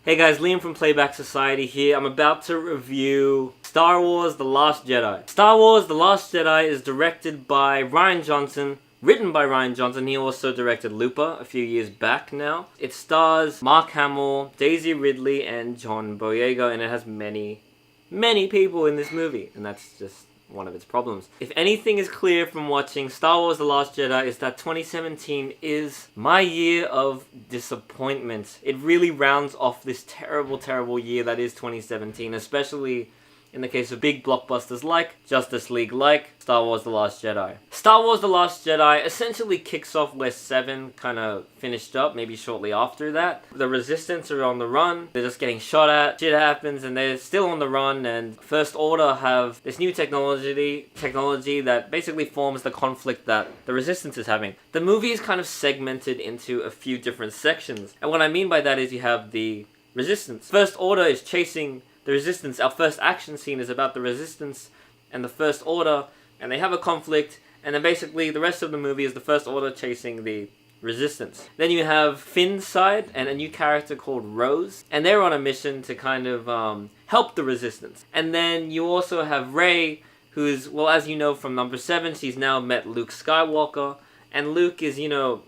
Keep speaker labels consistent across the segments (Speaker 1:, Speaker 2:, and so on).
Speaker 1: Hey guys, Liam from Playback Society here. I'm about to review Star Wars The Last Jedi. Star Wars The Last Jedi is directed by Rian Johnson, written by Rian Johnson. He also directed Looper a few years back now. It stars Mark Hamill, Daisy Ridley, and John Boyega, and it has many people in this movie, and that's just one of its problems. If anything is clear from watching Star Wars The Last Jedi, is that 2017 is my year of disappointment. It really rounds off this terrible year that is 2017, especially in the case of big blockbusters like Justice League, like Star Wars The Last Jedi. Star Wars The Last Jedi essentially kicks off where 7 kind of finished up, maybe shortly after that. The Resistance are on the run, they're just getting shot at, shit happens, and they're still on the run, and First Order have this new technology that basically forms the conflict that the Resistance is having. The movie is kind of segmented into a few different sections, and what I mean by that is you have the Resistance. First Order is chasing the Resistance. Our first action scene is about the Resistance and the First Order, and they have a conflict, and then basically the rest of the movie is the First Order chasing the Resistance. Then you have Finn's side and a new character called Rose, and they're on a mission to kind of help the Resistance. And then you also have Rey, who's, well, as you know from number 7, she's now met Luke Skywalker, and Luke is,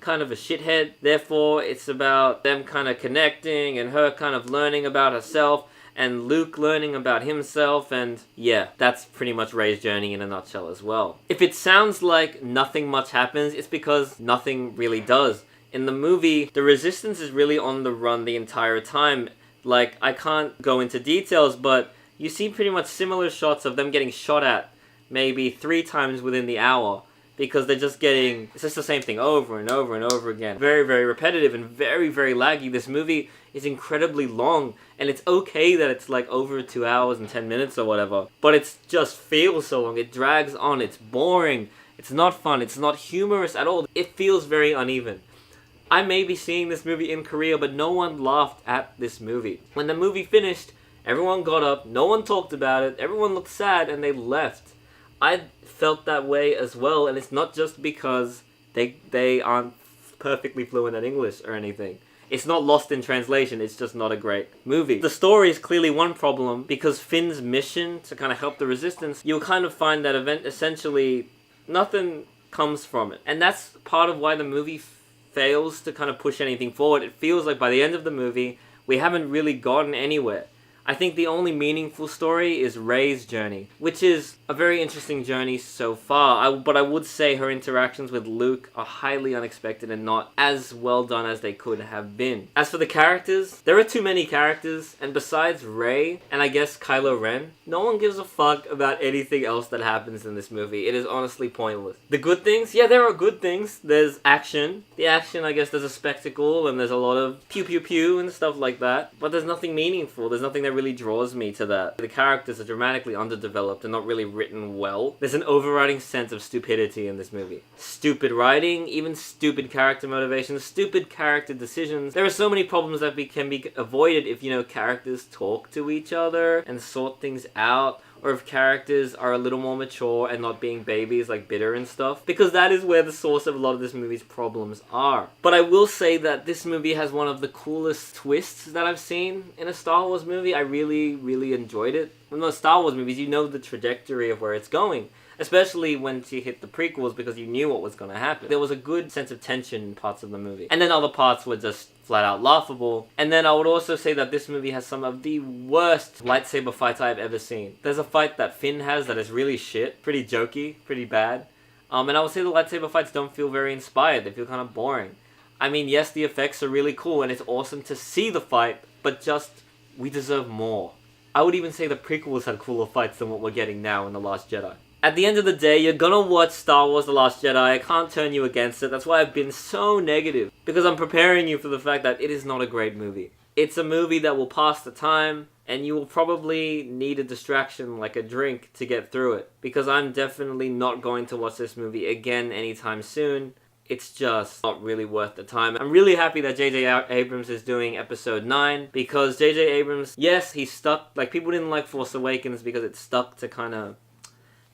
Speaker 1: kind of a shithead. Therefore, it's about them kind of connecting and her kind of learning about herself, and Luke learning about himself, and yeah, that's pretty much Rey's journey in a nutshell as well. If it sounds like nothing much happens, it's because nothing really does. In the movie, the Resistance is really on the run the entire time. Like, I can't go into details, but you see pretty much similar shots of them getting shot at maybe 3 times within the hour, because they're just getting, it's just the same thing over and over and over again. Very repetitive and very laggy. This movie is incredibly long, and it's okay that it's like over 2 hours and 10 minutes or whatever, but it just feels so long. It drags on, it's boring, it's not fun, it's not humorous at all. It feels very uneven. I may be seeing this movie in Korea, but no one laughed at this movie. When the movie finished, everyone got up, no one talked about it, everyone looked sad, and they left. I felt that way as well, and it's not just because they aren't perfectly fluent at English or anything. It's not lost in translation, it's just not a great movie. The story is clearly one problem, because Finn's mission to kind of help the Resistance, you'll kind of find that essentially nothing comes from it. And that's part of why the movie fails to kind of push anything forward. It feels like by the end of the movie, we haven't really gotten anywhere. I think the only meaningful story is Rey's journey, which is a very interesting journey so far. But I would say her interactions with Luke are highly unexpected and not as well done as they could have been. As for the characters, there are too many characters, and besides Rey and I guess Kylo Ren, no one gives a fuck about anything else that happens in this movie. It is honestly pointless. The good things? Yeah, there are good things. There's action. The action, I guess, there's a spectacle, and there's a lot of pew pew pew and stuff like that. But there's nothing meaningful. There's nothing that really draws me to that. The characters are dramatically underdeveloped and not really written well. There's an overriding sense of stupidity in this movie. Stupid writing, even stupid character motivations, stupid character decisions. There are so many problems that can be avoided if, characters talk to each other and sort things out, or if characters are a little more mature and not being babies like bitter and stuff, because that is where the source of a lot of this movie's problems are. But I will say that this movie has one of the coolest twists that I've seen in a Star Wars movie. I really enjoyed it. With most Star Wars movies, you know the trajectory of where it's going, especially when you hit the prequels, because you knew what was going to happen. There was a good sense of tension in parts of the movie, and then other parts were just flat out laughable. And then I would also say that this movie has some of the worst lightsaber fights I've ever seen. There's a fight that Finn has that is really shit, pretty jokey, pretty bad. And I would say the lightsaber fights don't feel very inspired, they feel kind of boring. I mean, yes, the effects are really cool, and it's awesome to see the fight, but just, we deserve more. I would even say the prequels had cooler fights than what we're getting now in The Last Jedi. At the end of the day, you're gonna watch Star Wars The Last Jedi. I can't turn you against it. That's why I've been so negative, because I'm preparing you for the fact that it is not a great movie. It's a movie that will pass the time, and you will probably need a distraction like a drink to get through it, because I'm definitely not going to watch this movie again anytime soon. It's just not really worth the time. I'm really happy that J.J. Abrams is doing episode 9, because J.J. Abrams, yes, he's stuck. Like, people didn't like Force Awakens because it's stuck to kind of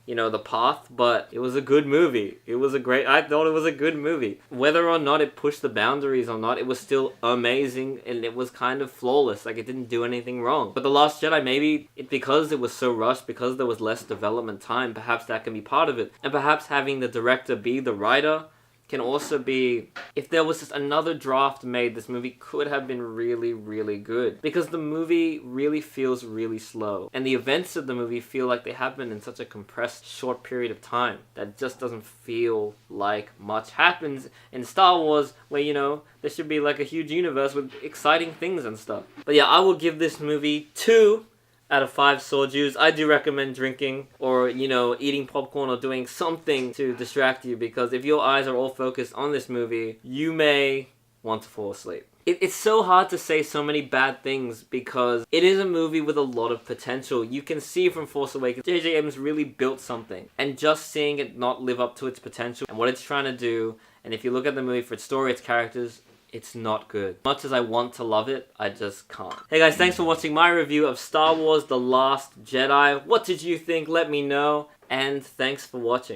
Speaker 1: you know, the path, but it was a good movie. I thought it was a good movie. Whether or not it pushed the boundaries or not, it was still amazing, and it was kind of flawless. Like, it didn't do anything wrong. But The Last Jedi, maybe because it was so rushed, because there was less development time, perhaps that can be part of it. And perhaps having the director be the writer can also be, if there was just another draft made, this movie could have been really, really good. Because the movie really feels really slow. And the events of the movie feel like they happen in such a compressed, short period of time that just doesn't feel like much happens in Star Wars, where, you know, there should be like a huge universe with exciting things and stuff. But yeah, I will give this movie 2 out of 5 soju. I do recommend drinking or, you know, eating popcorn or doing something to distract you, because if your eyes are all focused on this movie, you may want to fall asleep. It's so hard to say so many bad things because it is a movie with a lot of potential. You can see from Force Awakens, J.J. Abrams really built something. And just seeing it not live up to its potential and what it's trying to do, and if you look at the movie for its story, its characters, it's not good. Much as I want to love it, I just can't. Hey guys, thanks for watching my review of Star Wars The Last Jedi. What did you think? Let me know. And thanks for watching.